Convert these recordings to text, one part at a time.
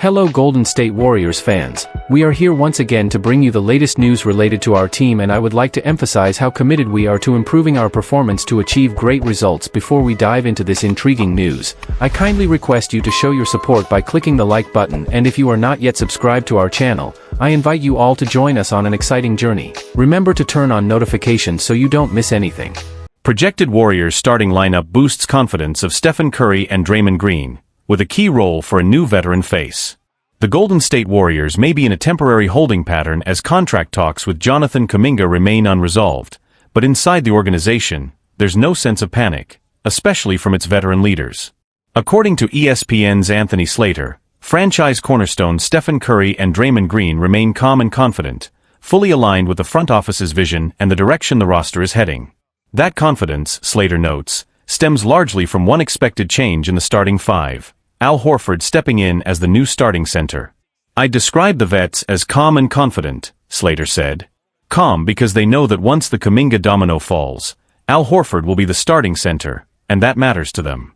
Hello Golden State Warriors fans, we are here once again to bring you the latest news related to our team, and I would like to emphasize how committed we are to improving our performance to achieve great results. Before we dive into this intriguing news, I kindly request you to show your support by clicking the like button, and if you are not yet subscribed to our channel, I invite you all to join us on an exciting journey. Remember to turn on notifications so you don't miss anything. Projected Warriors starting lineup boosts confidence of Stephen Curry and Draymond Green, with a key role for a new veteran face. The Golden State Warriors may be in a temporary holding pattern as contract talks with Jonathan Kuminga remain unresolved, but inside the organization, there's no sense of panic, especially from its veteran leaders. According to ESPN's Anthony Slater, franchise cornerstone Stephen Curry and Draymond Green remain calm and confident, fully aligned with the front office's vision and the direction the roster is heading. That confidence, Slater notes, stems largely from one expected change in the starting five: Al Horford stepping in as the new starting center. "I'd describe the vets as calm and confident," Slater said. Calm because they know that once the Kuminga domino falls, Al Horford will be the starting center, and that matters to them.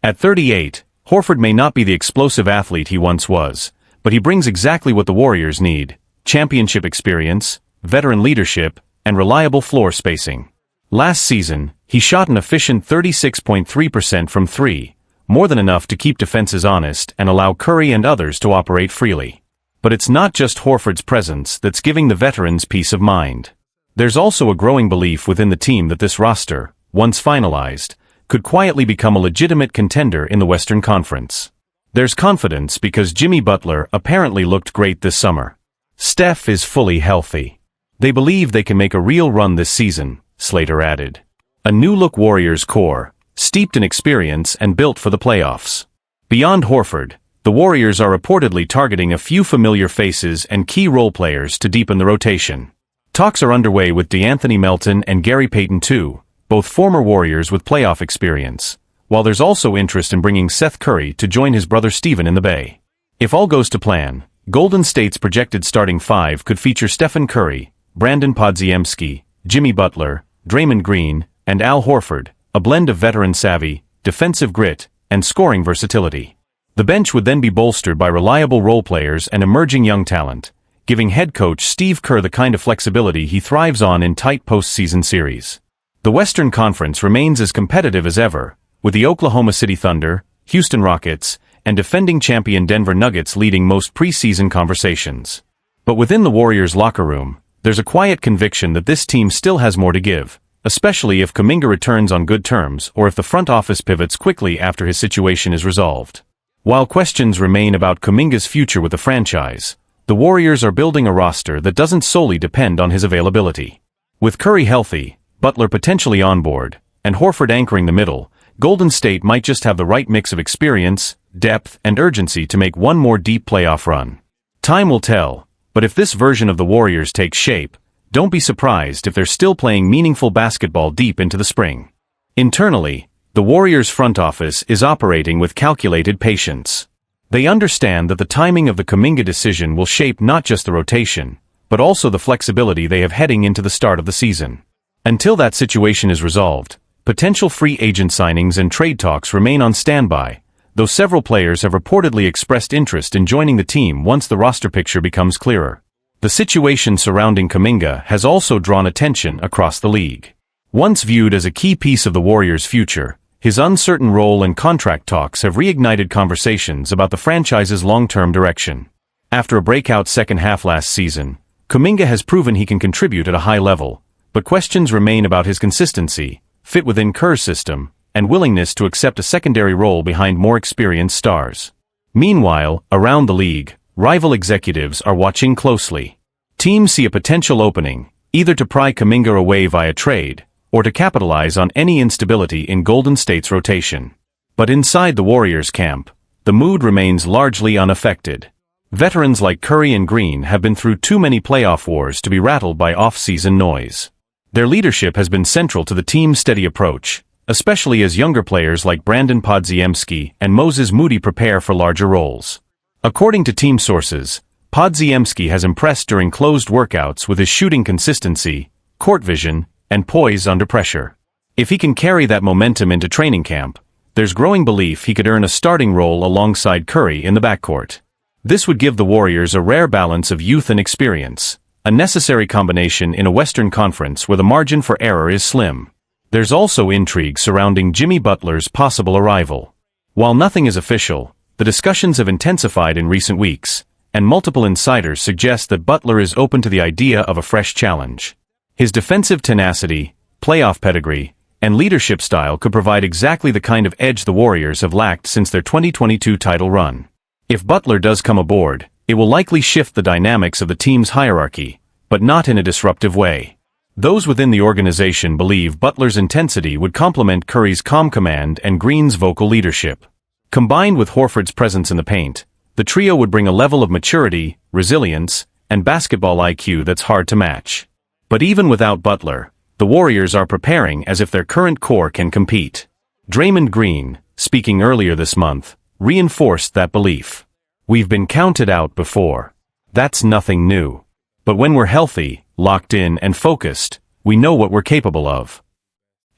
At 38, Horford may not be the explosive athlete he once was, but he brings exactly what the Warriors need: championship experience, veteran leadership, and reliable floor spacing. Last season, he shot an efficient 36.3% from three, more than enough to keep defenses honest and allow Curry and others to operate freely. But it's not just Horford's presence that's giving the veterans peace of mind. There's also a growing belief within the team that this roster, once finalized, could quietly become a legitimate contender in the Western Conference. There's confidence because Jimmy Butler apparently looked great this summer. Steph is fully healthy. They believe they can make a real run this season, Slater added. A new-look Warriors core, steeped in experience and built for the playoffs. Beyond Horford, the Warriors are reportedly targeting a few familiar faces and key role players to deepen the rotation. Talks are underway with DeAnthony Melton and Gary Payton II, both former Warriors with playoff experience, while there's also interest in bringing Seth Curry to join his brother Stephen in the Bay. If all goes to plan, Golden State's projected starting five could feature Stephen Curry, Brandon Podziemski, Jimmy Butler, Draymond Green, and Al Horford, a blend of veteran savvy, defensive grit, and scoring versatility. The bench would then be bolstered by reliable role players and emerging young talent, giving head coach Steve Kerr the kind of flexibility he thrives on in tight postseason series. The Western Conference remains as competitive as ever, with the Oklahoma City Thunder, Houston Rockets, and defending champion Denver Nuggets leading most preseason conversations. But within the Warriors' locker room, there's a quiet conviction that this team still has more to give, especially if Kuminga returns on good terms or if the front office pivots quickly after his situation is resolved. While questions remain about Kuminga's future with the franchise, the Warriors are building a roster that doesn't solely depend on his availability. With Curry healthy, Butler potentially on board, and Horford anchoring the middle, Golden State might just have the right mix of experience, depth, and urgency to make one more deep playoff run. Time will tell, but if this version of the Warriors takes shape, don't be surprised if they're still playing meaningful basketball deep into the spring. Internally, the Warriors' front office is operating with calculated patience. They understand that the timing of the Kuminga decision will shape not just the rotation, but also the flexibility they have heading into the start of the season. Until that situation is resolved, potential free agent signings and trade talks remain on standby, though several players have reportedly expressed interest in joining the team once the roster picture becomes clearer. The situation surrounding Kuminga has also drawn attention across the league. Once viewed as a key piece of the Warriors' future, his uncertain role and contract talks have reignited conversations about the franchise's long-term direction. After a breakout second half last season, Kuminga has proven he can contribute at a high level, but questions remain about his consistency, fit within Kerr's system, and willingness to accept a secondary role behind more experienced stars. Meanwhile, around the league, rival executives are watching closely. Teams see a potential opening, either to pry Kuminga away via trade, or to capitalize on any instability in Golden State's rotation. But inside the Warriors camp, the mood remains largely unaffected. Veterans like Curry and Green have been through too many playoff wars to be rattled by off-season noise. Their leadership has been central to the team's steady approach, especially as younger players like Brandon Podziemski and Moses Moody prepare for larger roles. According to team sources, Podziemski has impressed during closed workouts with his shooting consistency, court vision, and poise under pressure. If he can carry that momentum into training camp, there's growing belief he could earn a starting role alongside Curry in the backcourt. This would give the Warriors a rare balance of youth and experience, a necessary combination in a Western Conference where the margin for error is slim. There's also intrigue surrounding Jimmy Butler's possible arrival. While nothing is official, the discussions have intensified in recent weeks, and multiple insiders suggest that Butler is open to the idea of a fresh challenge. His defensive tenacity, playoff pedigree, and leadership style could provide exactly the kind of edge the Warriors have lacked since their 2022 title run. If Butler does come aboard, it will likely shift the dynamics of the team's hierarchy, but not in a disruptive way. Those within the organization believe Butler's intensity would complement Curry's calm command and Green's vocal leadership. Combined with Horford's presence in the paint, the trio would bring a level of maturity, resilience, and basketball IQ that's hard to match. But even without Butler, the Warriors are preparing as if their current core can compete. Draymond Green, speaking earlier this month, reinforced that belief. "We've been counted out before. That's nothing new. But when we're healthy, locked in, and focused, we know what we're capable of."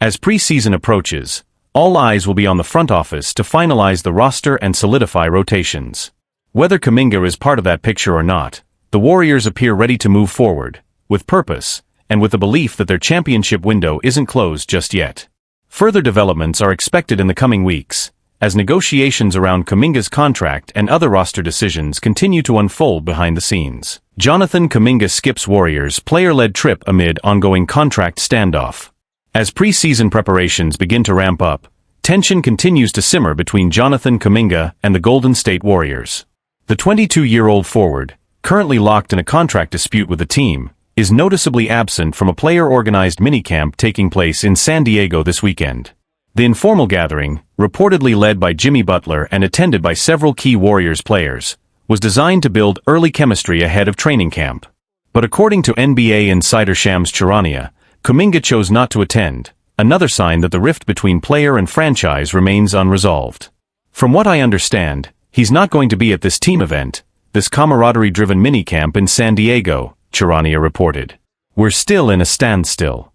As preseason approaches, all eyes will be on the front office to finalize the roster and solidify rotations. Whether Kuminga is part of that picture or not, the Warriors appear ready to move forward, with purpose, and with the belief that their championship window isn't closed just yet. Further developments are expected in the coming weeks, as negotiations around Kuminga's contract and other roster decisions continue to unfold behind the scenes. Jonathan Kuminga skips Warriors' player-led trip amid ongoing contract standoff. As preseason preparations begin to ramp up, tension continues to simmer between Jonathan Kuminga and the Golden State Warriors. The 22-year-old forward, currently locked in a contract dispute with the team, is noticeably absent from a player-organized minicamp taking place in San Diego this weekend. The informal gathering, reportedly led by Jimmy Butler and attended by several key Warriors players, was designed to build early chemistry ahead of training camp. But according to NBA insider Shams Charania, Kuminga chose not to attend, another sign that the rift between player and franchise remains unresolved. "From what I understand, he's not going to be at this team event, this camaraderie-driven minicamp in San Diego," Charania reported. "We're still in a standstill."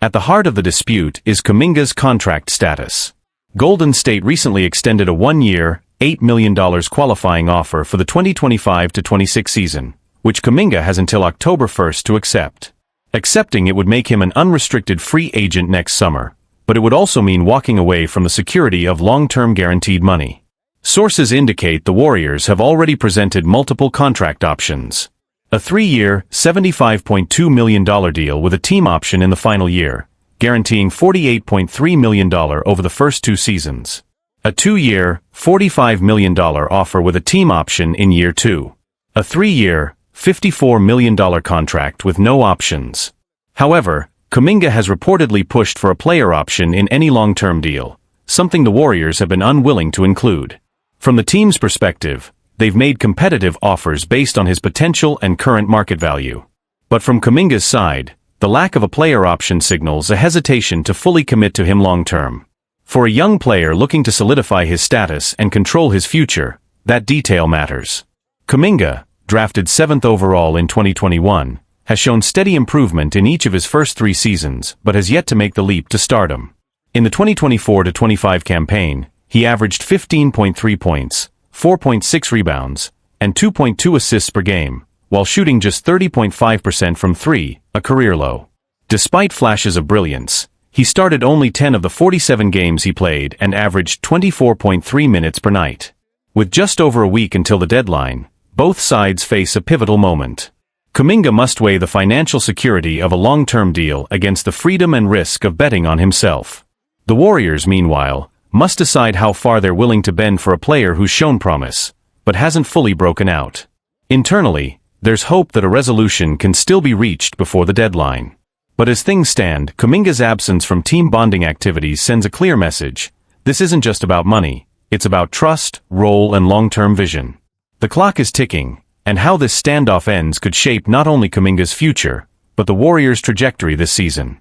At the heart of the dispute is Kuminga's contract status. Golden State recently extended a one-year, $8 million qualifying offer for the 2025-26 season, which Kuminga has until October 1st to accept. Accepting it would make him an unrestricted free agent next summer, but it would also mean walking away from the security of long-term guaranteed money. Sources indicate the Warriors have already presented multiple contract options. A 3-year, $75.2 million deal with a team option in the final year, guaranteeing $48.3 million over the first 2 seasons. A 2-year, $45 million offer with a team option in year 2. A 3-year, $54 million contract with no options. However, Kuminga has reportedly pushed for a player option in any long-term deal, something the Warriors have been unwilling to include. From the team's perspective, they've made competitive offers based on his potential and current market value. But from Kuminga's side, the lack of a player option signals a hesitation to fully commit to him long-term. For a young player looking to solidify his status and control his future, that detail matters. Kuminga, drafted 7th overall in 2021, has shown steady improvement in each of his first 3 seasons but has yet to make the leap to stardom. In the 2024-25 campaign, he averaged 15.3 points, 4.6 rebounds, and 2.2 assists per game, while shooting just 30.5% from 3, a career low. Despite flashes of brilliance, he started only 10 of the 47 games he played and averaged 24.3 minutes per night. With just over a week until the deadline, both sides face a pivotal moment. Kuminga must weigh the financial security of a long-term deal against the freedom and risk of betting on himself. The Warriors, meanwhile, must decide how far they're willing to bend for a player who's shown promise, but hasn't fully broken out. Internally, there's hope that a resolution can still be reached before the deadline. But as things stand, Kuminga's absence from team bonding activities sends a clear message. This isn't just about money, it's about trust, role, and long-term vision. The clock is ticking, and how this standoff ends could shape not only Kuminga's future, but the Warriors' trajectory this season.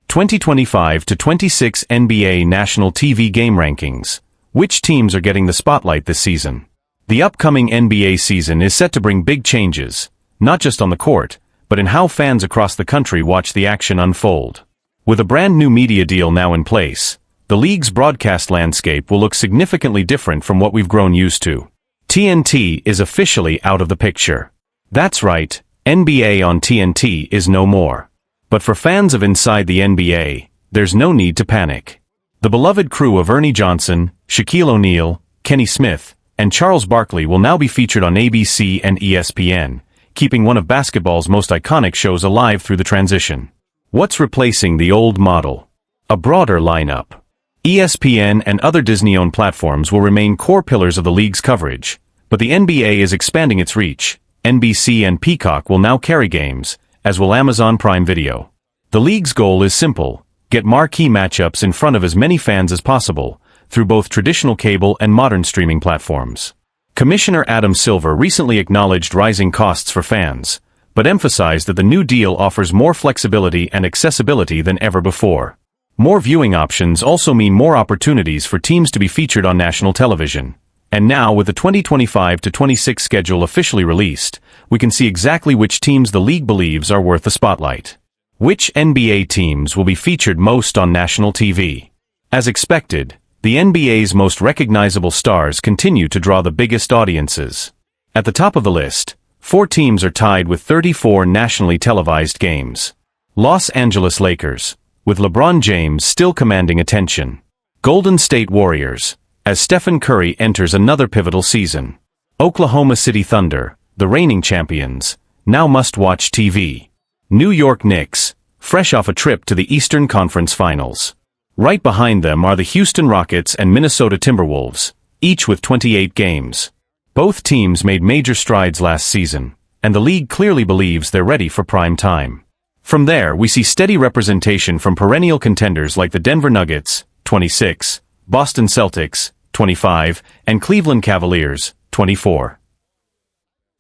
2025-26 NBA National TV Game Rankings. Which teams are getting the spotlight this season? The upcoming NBA season is set to bring big changes, not just on the court, but in how fans across the country watch the action unfold. With a brand new media deal now in place, the league's broadcast landscape will look significantly different from what we've grown used to. TNT is officially out of the picture. That's right, NBA on TNT is no more. But for fans of Inside the NBA, there's no need to panic. The beloved crew of Ernie Johnson, Shaquille O'Neal, Kenny Smith, and Charles Barkley will now be featured on ABC and ESPN, keeping one of basketball's most iconic shows alive through the transition. What's replacing the old model? A broader lineup. ESPN and other Disney-owned platforms will remain core pillars of the league's coverage, but the NBA is expanding its reach. NBC and Peacock will now carry games, as will Amazon Prime Video. The league's goal is simple: get marquee matchups in front of as many fans as possible, through both traditional cable and modern streaming platforms. Commissioner Adam Silver recently acknowledged rising costs for fans, but emphasized that the new deal offers more flexibility and accessibility than ever before. More viewing options also mean more opportunities for teams to be featured on national television. And now, with the 2025-26 schedule officially released, we can see exactly which teams the league believes are worth the spotlight. Which NBA teams will be featured most on national TV? As expected, the NBA's most recognizable stars continue to draw the biggest audiences. At the top of the list, 4 teams are tied with 34 nationally televised games. Los Angeles Lakers, with LeBron James still commanding attention. Golden State Warriors, as Stephen Curry enters another pivotal season. Oklahoma City Thunder, the reigning champions, now must-watch TV. New York Knicks, fresh off a trip to the Eastern Conference Finals. Right behind them are the Houston Rockets and Minnesota Timberwolves, each with 28 games. Both teams made major strides last season, and the league clearly believes they're ready for prime time. From there, we see steady representation from perennial contenders like the Denver Nuggets, 26, Boston Celtics, 25, and Cleveland Cavaliers, 24.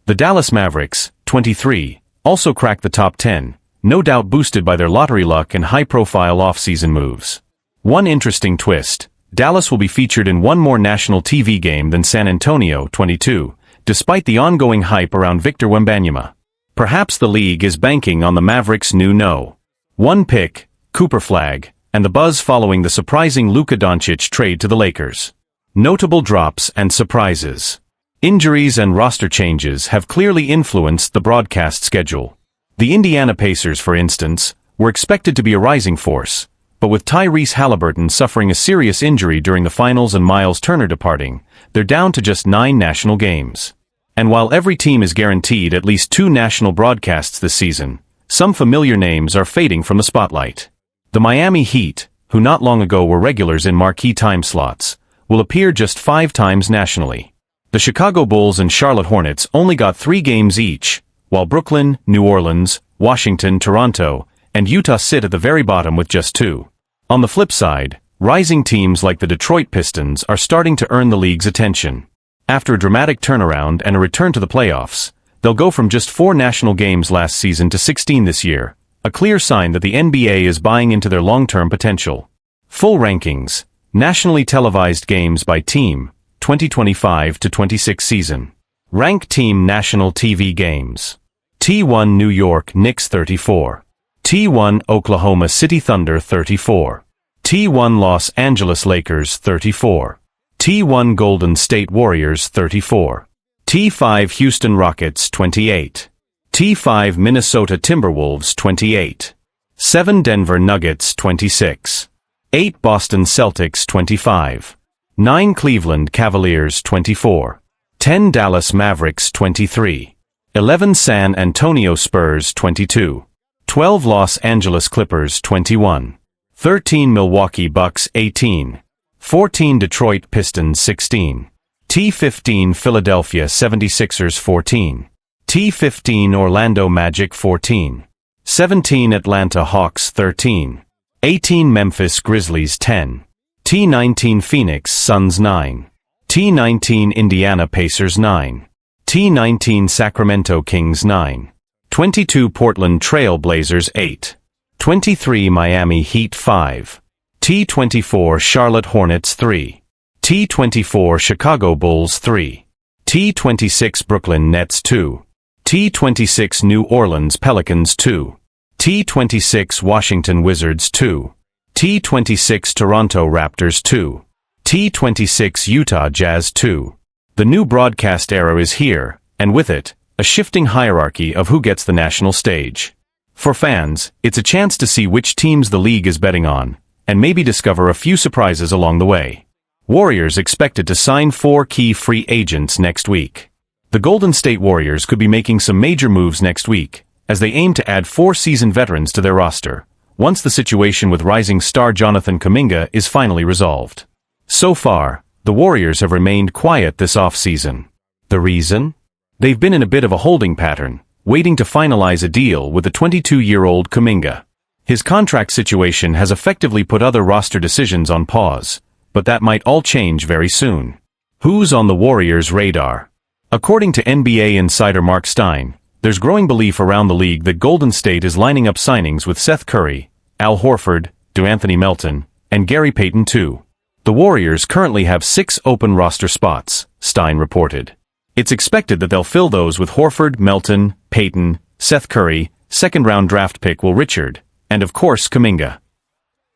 The Dallas Mavericks, 23, also cracked the top 10, no doubt boosted by their lottery luck and high-profile off-season moves. One interesting twist: Dallas will be featured in one more national TV game than San Antonio, 22, despite the ongoing hype around Victor Wembanyama. Perhaps the league is banking on the Mavericks' new No. 1 pick, Cooper Flag, and the buzz following the surprising Luka Doncic trade to the Lakers. Notable drops and surprises. Injuries and roster changes have clearly influenced the broadcast schedule. The Indiana Pacers, for instance, were expected to be a rising force, but with Tyrese Halliburton suffering a serious injury during the finals and Miles Turner departing, they're down to just 9 national games. And while every team is guaranteed at least 2 national broadcasts this season, some familiar names are fading from the spotlight. The Miami Heat, who not long ago were regulars in marquee time slots, will appear just 5 times nationally. The Chicago Bulls and Charlotte Hornets only got 3 games each, while Brooklyn, New Orleans, Washington, Toronto, and Utah sit at the very bottom with just 2. On the flip side, rising teams like the Detroit Pistons are starting to earn the league's attention. After a dramatic turnaround and a return to the playoffs, they'll go from just 4 national games last season to 16 this year, a clear sign that the NBA is buying into their long-term potential. Full rankings, nationally televised games by team, 2025-26 season. Rank team national TV games. T1 New York Knicks 34. T1 Oklahoma City Thunder 34. T1 Los Angeles Lakers 34. T1 Golden State Warriors 34. T5 Houston Rockets 28. T5 Minnesota Timberwolves 28. 7 Denver Nuggets 26. 8 Boston Celtics 25. 9 Cleveland Cavaliers 24. 10 Dallas Mavericks 23. 11 San Antonio Spurs 22. 12 Los Angeles Clippers 21. 13 Milwaukee Bucks 18. 14 Detroit Pistons 16. T15 Philadelphia 76ers 14. T15 Orlando Magic 14. 17 Atlanta Hawks 13. 18 Memphis Grizzlies 10. T19 Phoenix Suns 9. T19 Indiana Pacers 9. T19 Sacramento Kings 9. 22 Portland Trail Blazers 8. 23 Miami Heat 5. T24 Charlotte Hornets 3. T24 Chicago Bulls 3. T26 Brooklyn Nets 2. T26 New Orleans Pelicans 2. T26 Washington Wizards 2. T26 Toronto Raptors 2. T26 Utah Jazz 2. The new broadcast era is here, and with it, a shifting hierarchy of who gets the national stage. For fans, it's a chance to see which teams the league is betting on, and maybe discover a few surprises along the way. Warriors expected to sign 4 key free agents next week. The Golden State Warriors could be making some major moves next week, as they aim to add 4 seasoned veterans to their roster, once the situation with rising star Jonathan Kuminga is finally resolved. So far, the Warriors have remained quiet this offseason. The reason? They've been in a bit of a holding pattern, waiting to finalize a deal with the 22-year-old Kuminga. His contract situation has effectively put other roster decisions on pause, but that might all change very soon. Who's on the Warriors' radar? According to NBA insider Mark Stein, there's growing belief around the league that Golden State is lining up signings with Seth Curry, Al Horford, DeAnthony Melton, and Gary Payton too. The Warriors currently have 6 open roster spots, Stein reported. It's expected that they'll fill those with Horford, Melton, Payton, Seth Curry, second-round draft pick Will Richard, and of course Kuminga.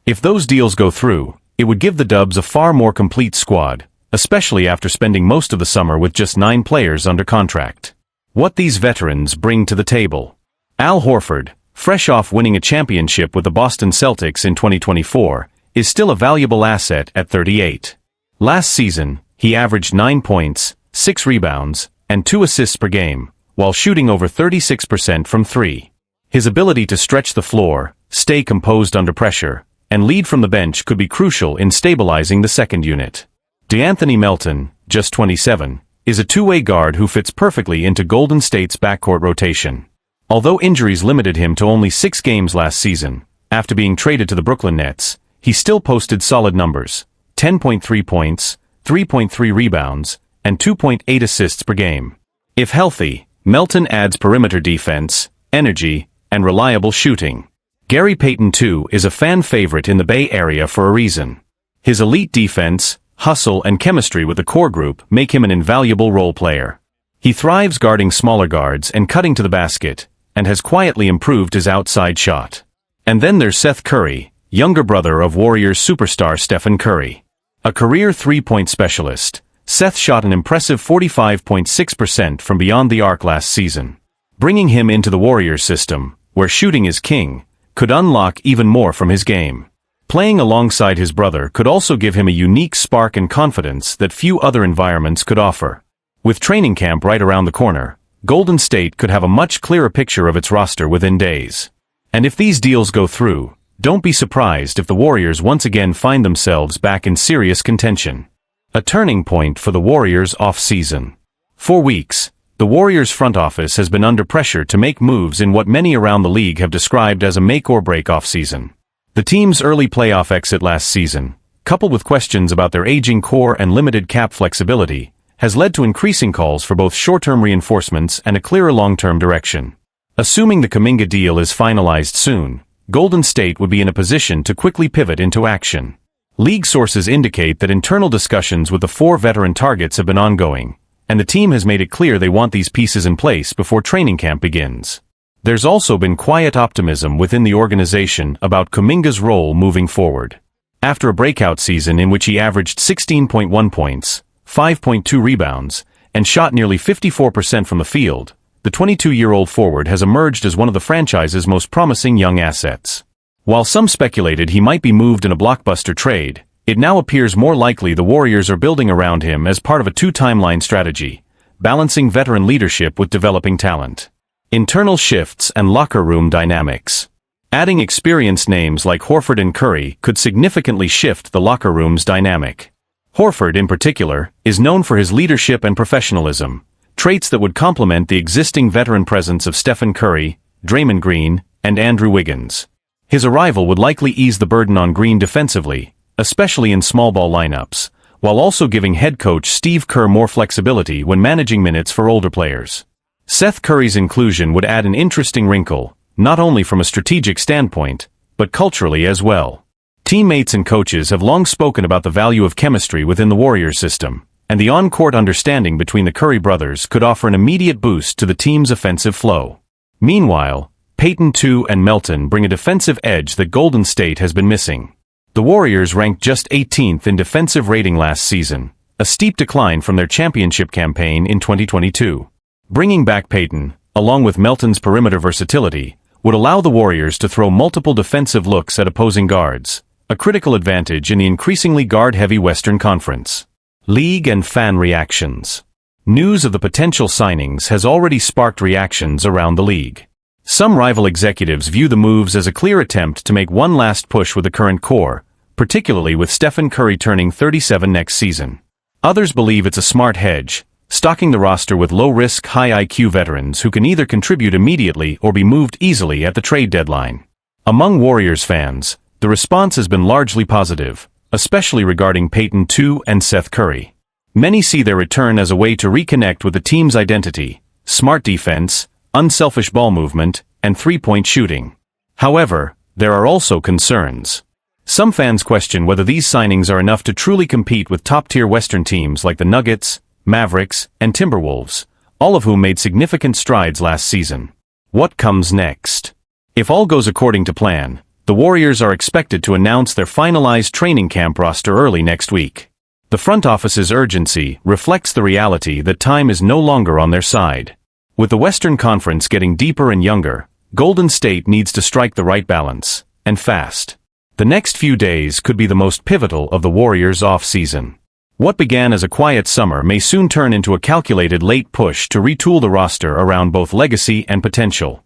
If those deals go through, it would give the Dubs a far more complete squad, especially after spending most of the summer with just 9 players under contract. What these veterans bring to the table. Al Horford, fresh off winning a championship with the Boston Celtics in 2024, is still a valuable asset at 38. Last season, he averaged 9 points, 6 rebounds, and 2 assists per game, while shooting over 36% from 3. His ability to stretch the floor, stay composed under pressure, and lead from the bench could be crucial in stabilizing the second unit. DeAnthony Melton, just 27, is a two-way guard who fits perfectly into Golden State's backcourt rotation. Although injuries limited him to only 6 games last season, after being traded to the Brooklyn Nets, he still posted solid numbers: 10.3 points, 3.3 rebounds, and 2.8 assists per game. If healthy, Melton adds perimeter defense, energy, and reliable shooting. Gary Payton too is a fan favorite in the Bay Area for a reason. His elite defense, hustle, and chemistry with the core group make him an invaluable role player. He thrives guarding smaller guards and cutting to the basket, and has quietly improved his outside shot. And then there's Seth Curry, younger brother of Warriors superstar Stephen Curry. A career three-point specialist, Seth shot an impressive 45.6% from beyond the arc last season. Bringing him into the Warriors system, where shooting is king, could unlock even more from his game. Playing alongside his brother could also give him a unique spark and confidence that few other environments could offer. With training camp right around the corner, Golden State could have a much clearer picture of its roster within days. And if these deals go through, don't be surprised if the Warriors once again find themselves back in serious contention. A turning point for the Warriors off-season. For weeks, the Warriors front office has been under pressure to make moves in what many around the league have described as a make-or-break off-season. The team's early playoff exit last season, coupled with questions about their aging core and limited cap flexibility, has led to increasing calls for both short-term reinforcements and a clearer long-term direction. Assuming the Kuminga deal is finalized soon, Golden State would be in a position to quickly pivot into action. League sources indicate that internal discussions with the 4 veteran targets have been ongoing, and the team has made it clear they want these pieces in place before training camp begins. There's also been quiet optimism within the organization about Kuminga's role moving forward. After a breakout season in which he averaged 16.1 points, 5.2 rebounds, and shot nearly 54% from the field, the 22-year-old forward has emerged as one of the franchise's most promising young assets. While some speculated he might be moved in a blockbuster trade, it now appears more likely the Warriors are building around him as part of a 2-timeline strategy, balancing veteran leadership with developing talent. Internal shifts and locker room dynamics. Adding experienced names like Horford and Curry could significantly shift the locker room's dynamic. Horford, in particular, is known for his leadership and professionalism, traits that would complement the existing veteran presence of Stephen Curry, Draymond Green, and Andrew Wiggins. His arrival would likely ease the burden on Green defensively, especially in small ball lineups, while also giving head coach Steve Kerr more flexibility when managing minutes for older players. Seth Curry's inclusion would add an interesting wrinkle, not only from a strategic standpoint, but culturally as well. Teammates and coaches have long spoken about the value of chemistry within the Warriors system, and the on-court understanding between the Curry brothers could offer an immediate boost to the team's offensive flow. Meanwhile, Payton II and Melton bring a defensive edge that Golden State has been missing. The Warriors ranked just 18th in defensive rating last season, a steep decline from their championship campaign in 2022. Bringing back Payton, along with Melton's perimeter versatility, would allow the Warriors to throw multiple defensive looks at opposing guards, a critical advantage in the increasingly guard-heavy Western Conference. League and fan reactions. News of the potential signings has already sparked reactions around the league. Some rival executives view the moves as a clear attempt to make one last push with the current core, particularly with Stephen Curry turning 37 next season. Others believe it's a smart hedge, stocking the roster with low-risk, high-IQ veterans who can either contribute immediately or be moved easily at the trade deadline. Among Warriors fans, the response has been largely positive, especially regarding Payton II and Seth Curry. Many see their return as a way to reconnect with the team's identity, smart defense, unselfish ball movement, and three-point shooting. However, there are also concerns. Some fans question whether these signings are enough to truly compete with top-tier Western teams like the Nuggets, Mavericks, and Timberwolves, all of whom made significant strides last season. What comes next? If all goes according to plan, the Warriors are expected to announce their finalized training camp roster early next week. The front office's urgency reflects the reality that time is no longer on their side. With the Western Conference getting deeper and younger, Golden State needs to strike the right balance, and fast. The next few days could be the most pivotal of the Warriors' off-season. What began as a quiet summer may soon turn into a calculated late push to retool the roster around both legacy and potential.